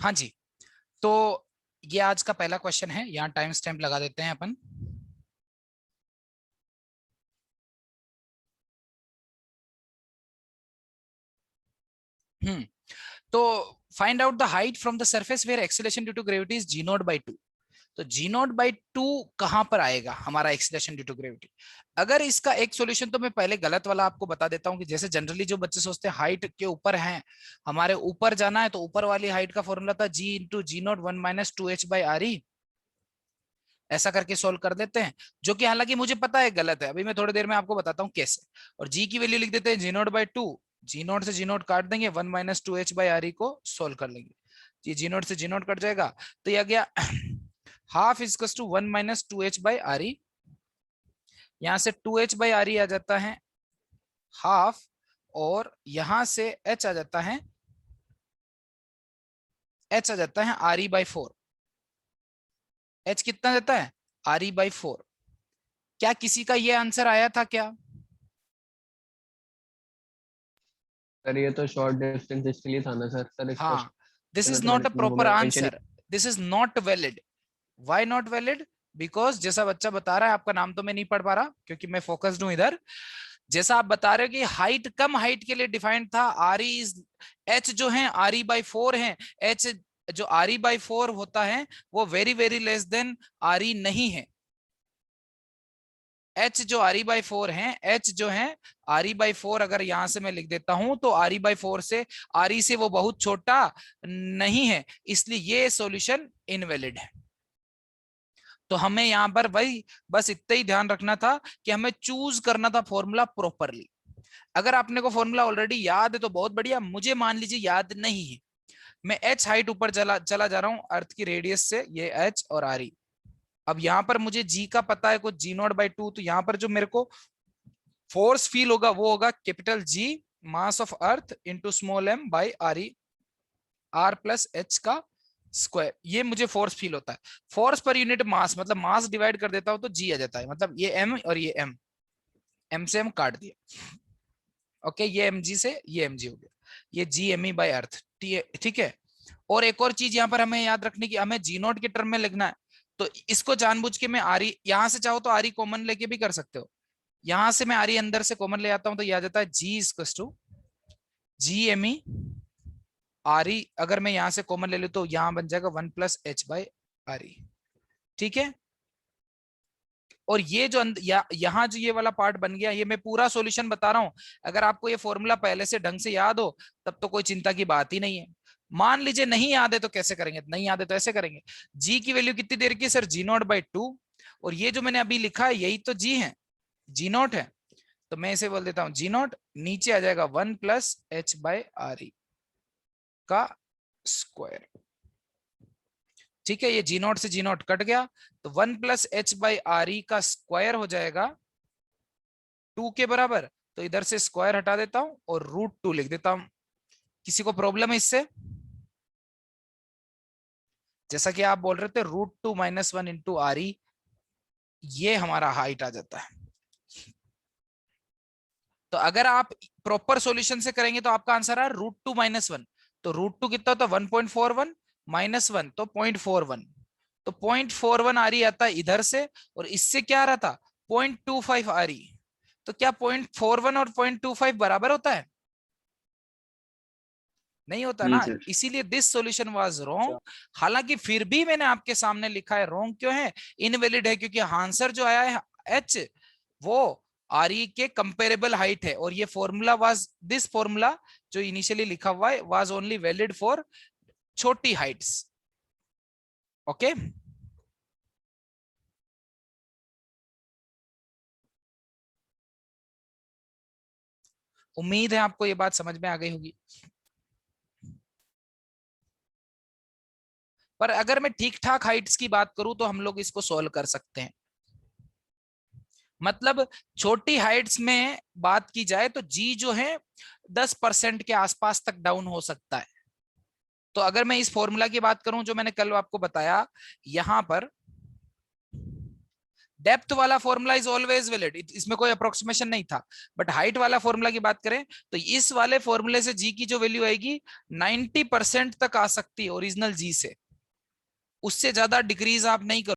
हाँ जी, तो ये आज का पहला क्वेश्चन है, यहाँ टाइम स्टैम्प लगा देते हैं अपन। तो find out the height from the surface where acceleration due to gravity is g not by two. तो जी नॉट बाई टू कहां पर आएगा हमारा एक्सीलरेशन ड्यू टू ग्रेविटी? अगर इसका एक सॉल्यूशन तो मैं पहले गलत वाला आपको बता देता हूं कि जैसे जनरली जो बच्चे सोचते हैं हाइट के ऊपर है, हमारे ऊपर जाना है, तो ऊपर वाली हाइट का फॉर्मूला था g into g naught one minus two h by R e, ऐसा करके सोल्व कर देते हैं, जो कि हालांकि मुझे पता है गलत है, अभी मैं थोड़ी देर में आपको बताता हूँ कैसे। और जी की वैल्यू लिख देते हैं g not by two, g naught से जी नॉट काट देंगे, one minus two h by R e को सोल्व कर लेंगे, जी जी नॉट से जी नॉट कट जाएगा, तो यह गया half is to one minus two h by R e, यहां से two h by R e आ जाता है हाफ, और यहां से एच आ जाता है, एच आ जाता है R E by four. H कितना जाता है? R E by four. क्या किसी का ये आंसर आया था क्या? सर ये तो शॉर्ट डिस्टेंस इसके लिए था ना सर। सर इस हाँ, दिस क्वेश्चन में इज तो not a proper mention he. Answer, this is not valid. Why not valid? Because जैसा बच्चा बता रहा है, आपका नाम तो मैं नहीं पढ़ पा रहा क्योंकि मैं फोकस्ड हूं इधर, जैसा आप बता रहे हो कि हाइट कम हाइट के लिए डिफाइंड था, आर ई इज, एच जो है आर ई बाई फोर है, एच जो आर ई बाई फोर होता है वो very very less than R E नहीं है। एच जो आर ई बाई फोर है, एच जो है आर ई बाई फोर, अगर यहां से मैं लिख देता हूं तो आर ई बाई फोर से, आर ई से वो बहुत छोटा नहीं है, इसलिए ये सॉल्यूशन इनवैलिड है। तो हमें यहां पर वही बस इतना ही ध्यान रखना था कि हमें चूज करना था फॉर्मूला प्रॉपरली। अगर आपने को फॉर्मूला ऑलरेडी याद है तो बहुत बढ़िया, मुझे मान लीजिए याद नहीं है, मैं एच हाइट ऊपर चला चला जा रहा हूं अर्थ की रेडियस से, ये एच और आर ई। अब यहां पर मुझे जी का पता है कुछ जी नॉट बाई टू, तो यहां पर जो मेरे को फोर्स फील होगा वो होगा capital G mass of earth into small m by R E, R plus H का स्क्वायर, ये मुझे फोर्स फील होता है। फोर्स पर यूनिट मास, मतलब मास डिवाइड कर देता हूं तो जी आ जाता है, मतलब ये एम और ये एम, एम से एम काट दिया, ओके, ये एम जी से ये एम जी हो गया, ये जी एम ई बाई अर्थ, ठीक है। और एक और चीज यहाँ पर हमें याद रखने की, हमें जी नोट के टर्म में लिखना है, तो इसको जानबूझ के मैं आरी, यहां से चाहो तो आरी कॉमन लेके भी कर सकते हो, यहां से मैं आरी अंदर से कॉमन ले आता हूं तो यह आ जाता है g equal to G M e R e, अगर मैं यहां से कॉमन ले लू तो यहां बन जाएगा one plus H by R ई, ठीक है। और ये जो यहाँ जो ये वाला पार्ट बन गया, ये मैं पूरा सॉल्यूशन बता रहा हूं, अगर आपको ये फॉर्मूला पहले से ढंग से याद हो तब तो कोई चिंता की बात ही नहीं है। मान लीजिए नहीं याद है तो कैसे करेंगे? नहीं याद है तो ऐसे करेंगे, जी की वैल्यू कितनी देर की sir? G not by two, और ये जो मैंने अभी लिखा है यही तो जी है, जी नॉट है, तो मैं इसे बोल देता हूं जी नॉट, नीचे आ जाएगा one plus H by R ई का स्क्वायर, ठीक है। ये जी नॉट से जी नॉट कट गया, तो one plus H by R ई का स्क्वायर हो जाएगा टू के बराबर, तो इधर से स्क्वायर हटा देता हूं और रूट टू लिख देता हूं। किसी को प्रॉब्लम है इससे? जैसा कि आप बोल रहे थे root two minus one into R E, ये हमारा हाइट आ जाता है। तो अगर आप प्रॉपर सॉल्यूशन से करेंगे तो आपका आंसर है रूट टू माइनस वन, तो रूट टू कितना होता है? 1.41 माइनस वन तो 0.41, तो 0.41 आ रही आता है इधर से, और इससे क्या आ रहा था? 0.25 आ रही, तो क्या 0.41 और 0.25 बराबर होता है? नहीं होता जी ना, सर। इसीलिए दिस सॉल्यूशन वाज अच्छा। रॉन्ग। हालांकि फिर भी मैंने आपके सामने लिखा है, रॉन्ग क्यों है? इनवैलिड है, क्योंकि आंसर जो आया है एच, वो आर ई के कंपेरेबल हाइट है, और ये फॉर्मूला वाज, दिस फॉर्मूला जो इनिशियली लिखा हुआ है वाज ओनली वैलिड फॉर छोटी हाइट्स, ओके। उम्मीद है आपको ये बात समझ में आ गई होगी। पर अगर मैं ठीक ठाक हाइट्स की बात करूं तो हम लोग इसको सोल्व कर सकते हैं, मतलब छोटी हाइट्स में बात की जाए तो जी जो है 10% के आसपास तक डाउन हो सकता है। तो अगर मैं इस फॉर्मूला की बात करूं जो मैंने कल आपको बताया, यहां पर डेप्थ वाला फॉर्मूला इज ऑलवेज वैलिड, इसमें कोई अप्रोक्सीमेशन नहीं था। बट हाइट वाला फॉर्मूला की बात करें तो इस वाले फॉर्मूले से जी की जो वैल्यू आएगी 90% तक आ सकती है ओरिजिनल जी से, उससे ज्यादा डिक्रीज आप नहीं कर